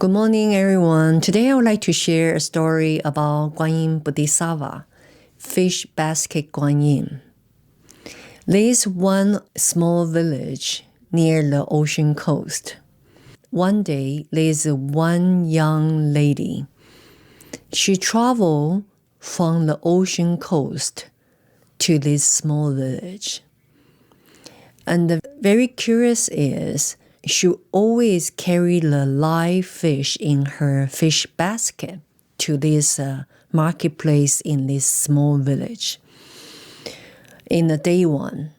Good morning, everyone. Today I would like to share a story about Guan Yin Bodhisattva, fish basket Guan Yin. There is one small village near the ocean coast. One day, there is one young lady. She traveled from the ocean coast to this small village. And the very curious is, she always carried the live fish in her fish basket to this marketplace in this small village. In the day one,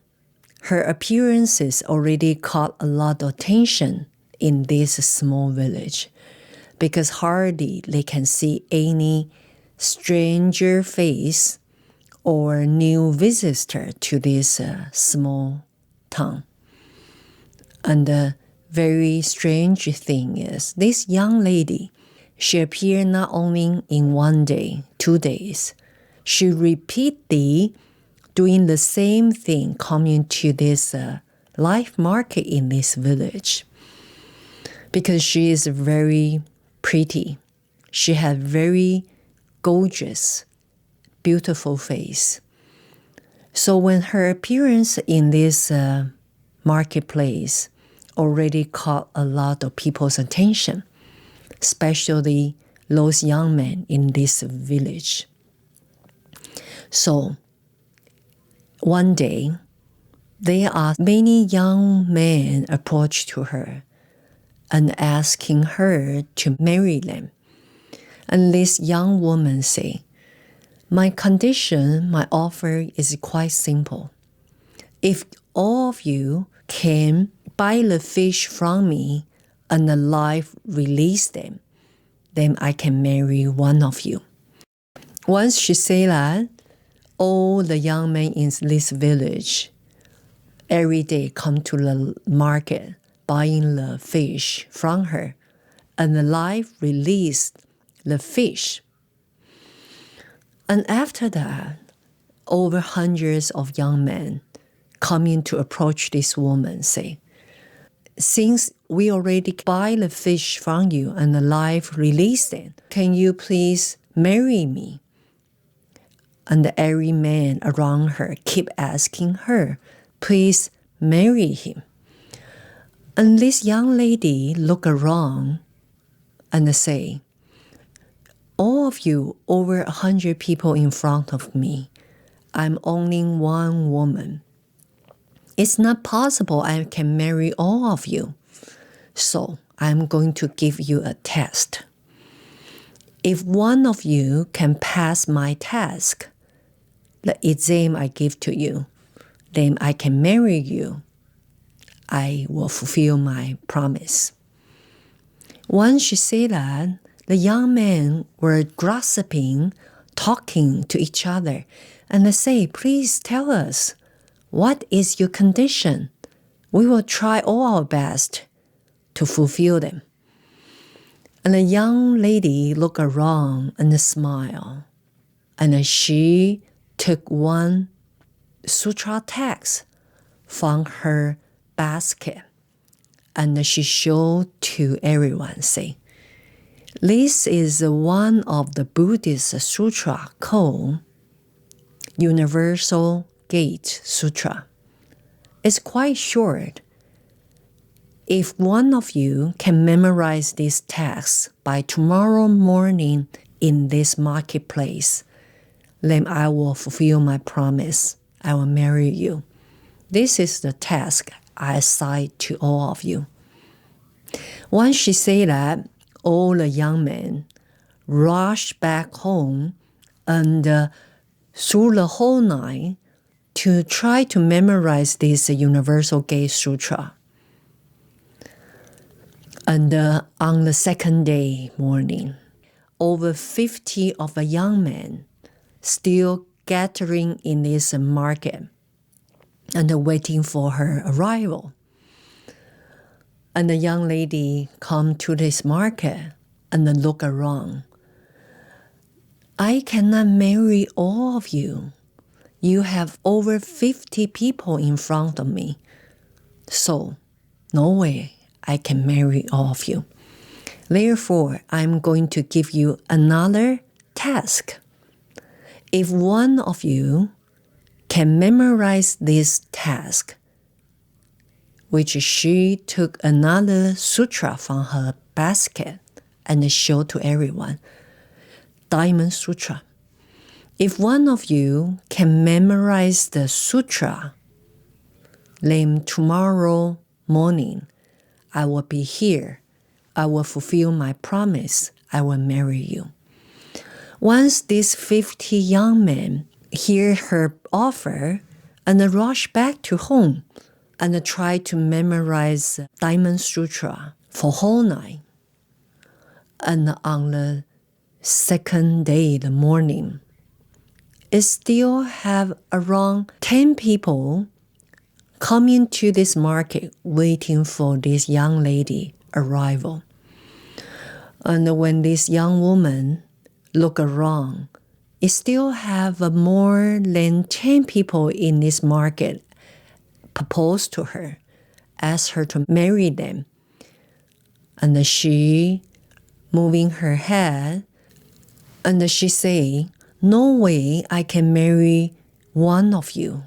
her appearances already caught a lot of attention in this small village because hardly they can see any stranger face or new visitor to this small town. And the very strange thing is, this young lady, she appeared not only in 1 day, 2 days. She repeatedly doing the same thing coming to this live market in this village. Because she is very pretty. She had very gorgeous, beautiful face. So when her appearance in this marketplace already caught a lot of people's attention, especially those young men in this village. So one day, there are many young men approached to her and asking her to marry them. And this young woman say, "My condition, my offer is quite simple. If all of you can buy the fish from me and alive release them, then I can marry one of you." Once she said that, all the young men in this village every day come to the market buying the fish from her and alive release the fish. And after that, over hundreds of young men coming to approach this woman say, "Since we already buy the fish from you and alive release them, can you please marry me?" And every man around her keep asking her, "Please marry him." And this young lady look around and say, "All of you, over 100 people in front of me, I'm only one woman. It's not possible I can marry all of you. So I'm going to give you a test. If one of you can pass my task, the exam I give to you, then I can marry you. I will fulfill my promise." Once she said that, the young men were gossiping, talking to each other, and they say, "Please tell us, what is your condition? We will try all our best to fulfill them." And the young lady looked around and smiled. And she took one sutra text from her basket. And she showed to everyone, say, "This is one of the Buddhist sutra called Universal Gate Sutra. It's quite short. If one of you can memorize this text by tomorrow morning in this marketplace, then I will fulfill my promise. I will marry you. This is the task I assign to all of you." Once she said that, all the young men rushed back home and through the whole night to try to memorize this Universal Gate Sutra. And on the second day morning, over 50 of the young men still gathering in this market and waiting for her arrival. And the young lady come to this market and look around. "I cannot marry all of you. You have over 50 people in front of me. So, no way I can marry all of you. Therefore, I'm going to give you another task. If one of you can memorize this task, which she took another sutra from her basket and showed to everyone, Diamond Sutra. If one of you can memorize the sutra, then tomorrow morning I will be here. I will fulfill my promise. I will marry you. Once these 50 young men hear her offer and rush back to home and try to memorize Diamond Sutra for whole night. And on the second day, the morning, it still have around 10 people coming to this market waiting for this young lady arrival. And when this young woman look around, it still have more than 10 people in this market propose to her, ask her to marry them. And she moving her head, and she say, no way I can marry one of you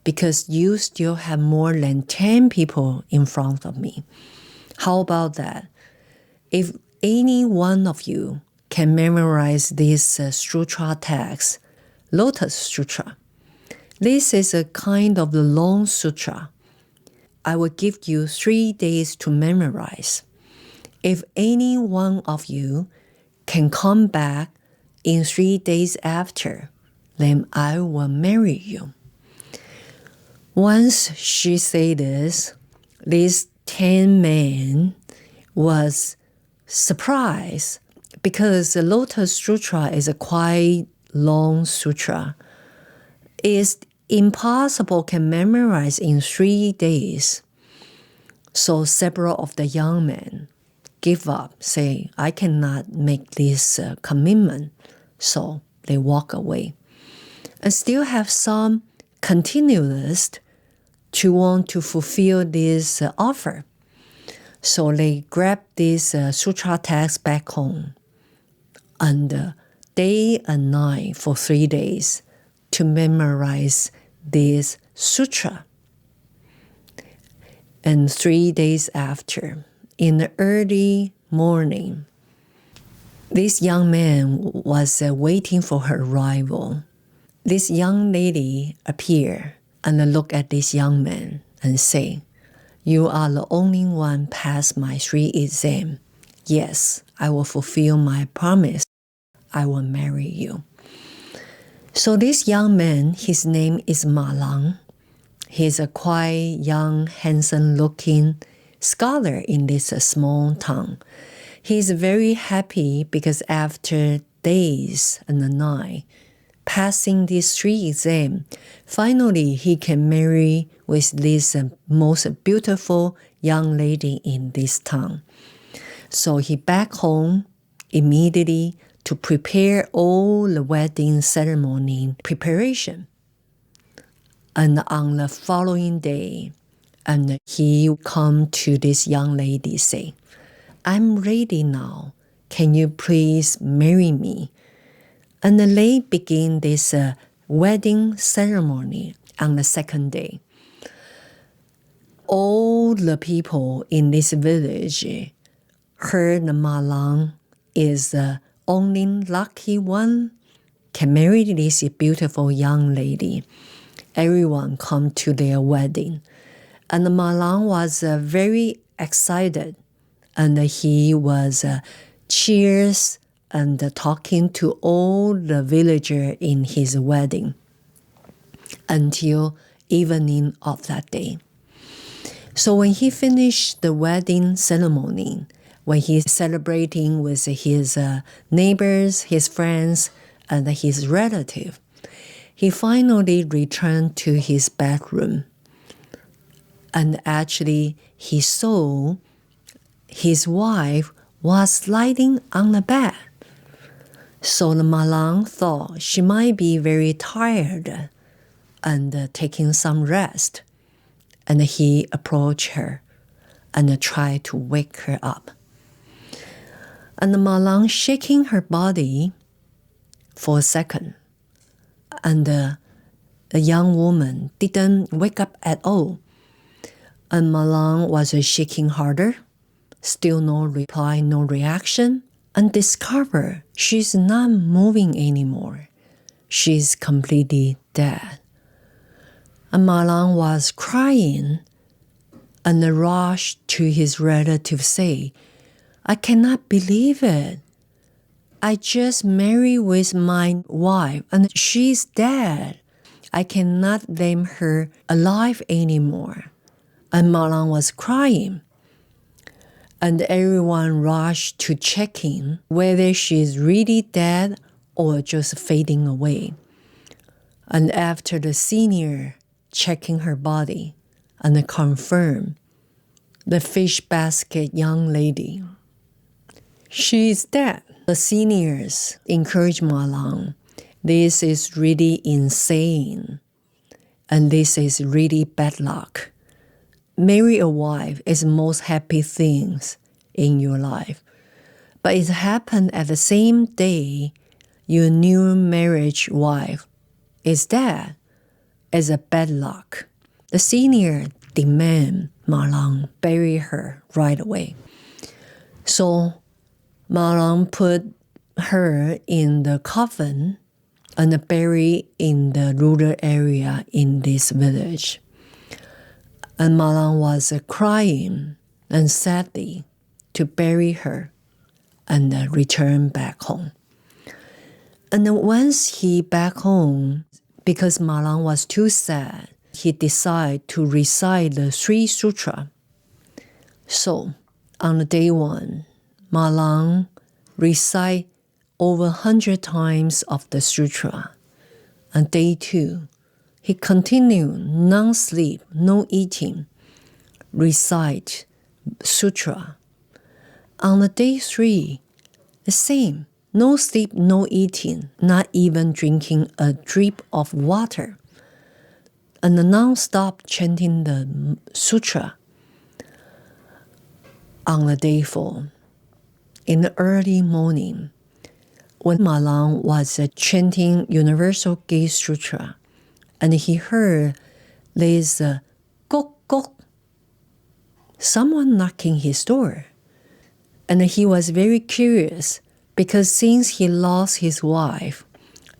because you still have more than 10 people in front of me. How about that? If any one of you can memorize this sutra text, Lotus Sutra, this is a kind of the long sutra. I will give you 3 days to memorize. If any one of you can come back in 3 days after, then I will marry you. Once she said this, these 10 men was surprised because the Lotus Sutra is a quite long sutra. It's impossible can memorize in 3 days. So several of the young men give up, say, I cannot make this commitment. So they walk away. And still have some continualists to want to fulfill this offer. So they grab this sutra text back home and day and night for 3 days to memorize this sutra. And 3 days after, in the early morning, this young man was waiting for her arrival. This young lady appeared and looked at this young man and say, you are the only one past my 3 exams. Yes, I will fulfill my promise. I will marry you. So this young man, his name is Ma Lang. He's a quite young, handsome-looking scholar in this small town. He's very happy because after days and a night, passing these 3 exams, finally he can marry with this most beautiful young lady in this town. So he back home immediately to prepare all the wedding ceremony preparation. And on the following day, and he come to this young lady say, I'm ready now. Can you please marry me? And they begin this wedding ceremony on the second day. All the people in this village heard Ma Lang is the only lucky one can marry this beautiful young lady. Everyone come to their wedding. And Ma Lang was very excited. And he was cheers and talking to all the villagers in his wedding until evening of that day. So when he finished the wedding ceremony, when he's celebrating with his neighbors, his friends, and his relatives, he finally returned to his bedroom. And actually, he saw his wife was lying on the bed. So the Ma Lang thought she might be very tired and taking some rest. And he approached her and tried to wake her up. And Malang shaking her body for a second. And the young woman didn't wake up at all. And Malang was shaking harder. Still no reply, no reaction. And discover she's not moving anymore. She's completely dead. And Malang was crying and rushed to his relative say, I cannot believe it. I just married with my wife and she's dead. I cannot blame her alive anymore. And Malang was crying. And everyone rushed to check in whether she's really dead or just fading away. And after the senior checking her body and confirmed the fish basket young lady, she is dead. The seniors encouraged Malang, this is really insane. And this is really bad luck. Marry a wife is the most happy things in your life. But it happened at the same day your new marriage wife is dead. It's a bad luck. The senior demand Malang bury her right away. So Malang put her in the coffin and buried in the rural area in this village. And Malang was crying and sadly to bury her and return back home. And then once he back home, because Malang was too sad, he decided to recite the 3 Sutra. So on the day 1, Malang recite over 100 times of the sutra. On day 2, he continued non-sleep, no eating, recite sutra. On the day 3, the same, no sleep, no eating, not even drinking a drip of water, and non-stop chanting the sutra. On the day 4, in the early morning, when Malang was chanting Universal Gate Sutra, and he heard there's a gok gok, someone knocking his door. And he was very curious because since he lost his wife,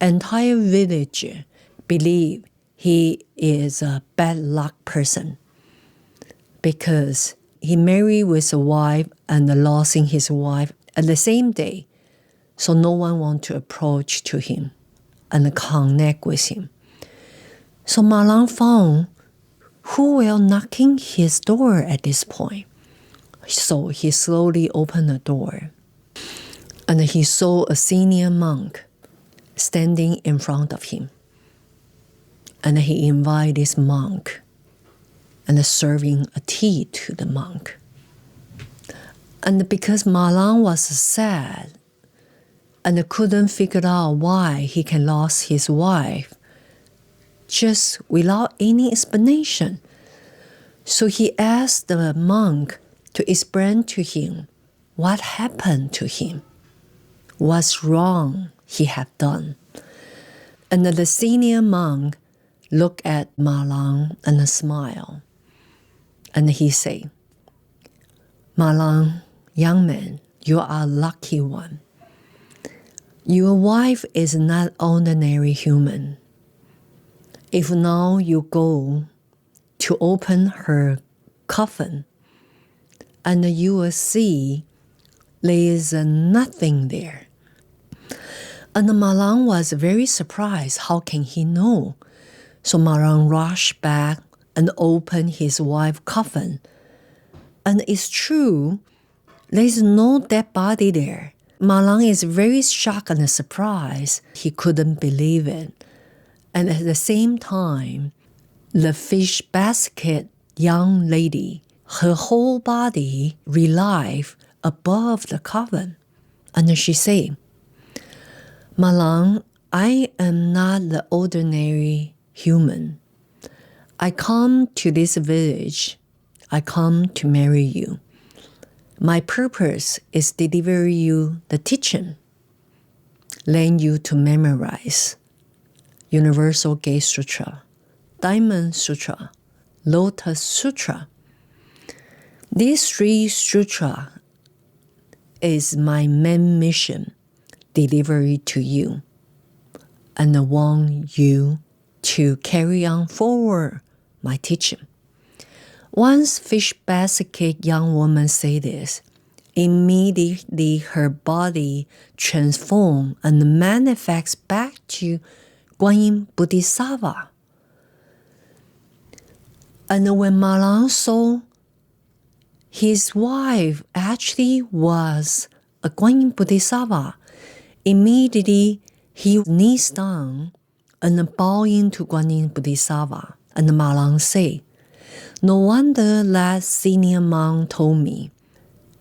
entire village believe he is a bad luck person because he married with a wife and losing his wife at the same day. So no one want to approach to him and connect with him. So Malang found who will knocking his door at this point. So he slowly opened the door and he saw a senior monk standing in front of him. And he invited this monk and serving a tea to the monk. And because Malang was sad and couldn't figure out why he can lose his wife, just without any explanation. So he asked the monk to explain to him what happened to him, what's wrong he had done. And the senior monk looked at Malang and smiled. And he said, Malang, young man, you are a lucky one. Your wife is not ordinary human. If now you go to open her coffin, and you will see there is nothing there. And Malang was very surprised. How can he know? So Malang rushed back and opened his wife's coffin. And it's true, there is no dead body there. Malang is very shocked and surprised. He couldn't believe it. And at the same time, the fish basket young lady, her whole body relieved above the coffin. And she said, Malang, I am not the ordinary human. I come to this village. I come to marry you. My purpose is to deliver you the teaching, learn you to memorize Universal Gate Sutra, Diamond Sutra, Lotus Sutra. These 3 sutras is my main mission, delivery to you. And I want you to carry on forward my teaching. Once fish basket young woman say this, immediately her body transforms and manifests back to Guan Yin Bodhisattva. And when Malang saw his wife actually was a Guan Yin Bodhisattva, immediately he knees down and bowing to Guan Yin Bodhisattva. And Malang say, "No wonder that senior monk told me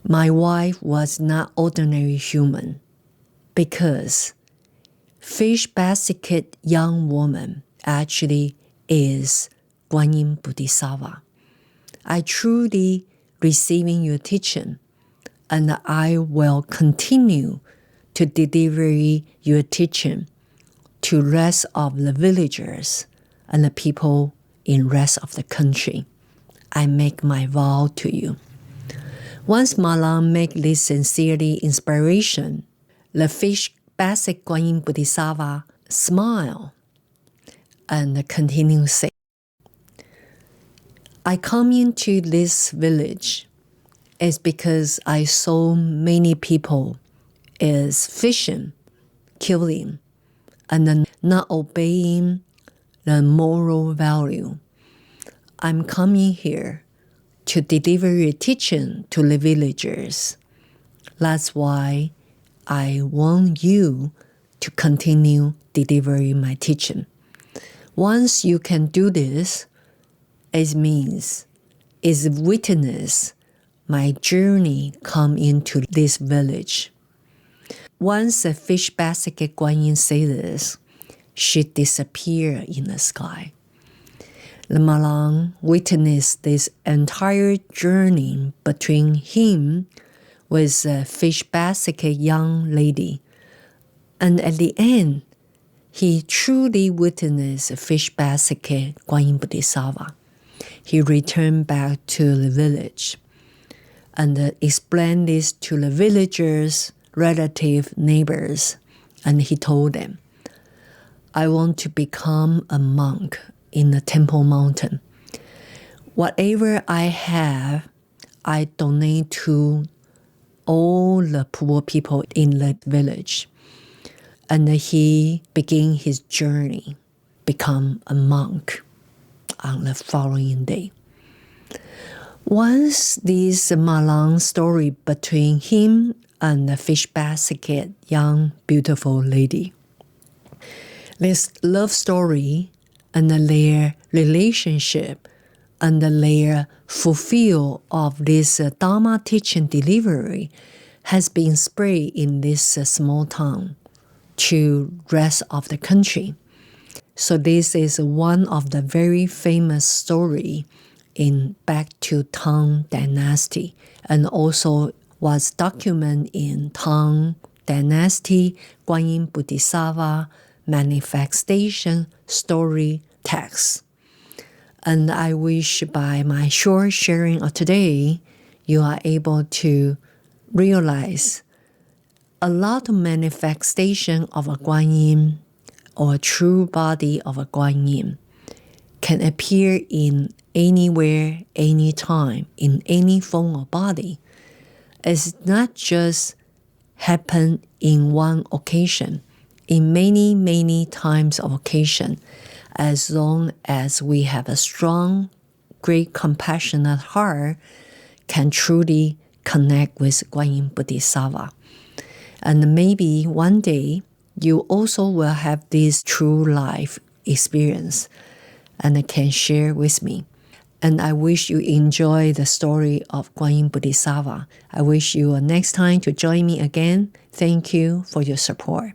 my wife was not ordinary human, because fish basket young woman actually is Guan Yin Bodhisattva. I truly receiving your teaching, and I will continue to deliver your teaching to rest of the villagers and the people in rest of the country. I make my vow to you." Once Malang make this sincerely inspiration, the fish basket Guan Yin Bodhisattva smile and continue say, "I come into this village is because I saw many people is fishing, killing, and not obeying the moral value. I'm coming here to deliver your teaching to the villagers. That's why I want you to continue delivering my teaching. Once you can do this, it means is witness my journey come into this village." Once the fish basket Guan Yin say this, she disappeared in the sky. The Malang witnessed this entire journey between him with a fish basket young lady. And at the end, he truly witnessed a fish basket Guan Yin Bodhisattva. He returned back to the village and explained this to the villagers, relative neighbors, and he told them, "I want to become a monk in the Temple Mountain. Whatever I have, I donate to all the poor people in the village." And he began his journey, become a monk on the following day. Once this Malang story between him and the fish basket young beautiful lady, this love story and their relationship and their fulfill of this Dharma teaching delivery has been spread in this small town to rest of the country. So this is one of the very famous story in back to Tang Dynasty, and also was documented in Tang Dynasty Guan Yin Bodhisattva manifestation story text. And I wish by my short sharing of today, you are able to realize a lot of manifestation of a Guan Yin or a true body of a Guan Yin can appear in anywhere, anytime, in any form of body. It's not just happen in one occasion, in many, many times of occasion, as long as we have a strong, great, compassionate heart, can truly connect with Guan Yin Bodhisattva. And maybe one day, you also will have this true life experience and can share with me. And I wish you enjoy the story of Guan Yin Bodhisattva. I wish you next time to join me again. Thank you for your support.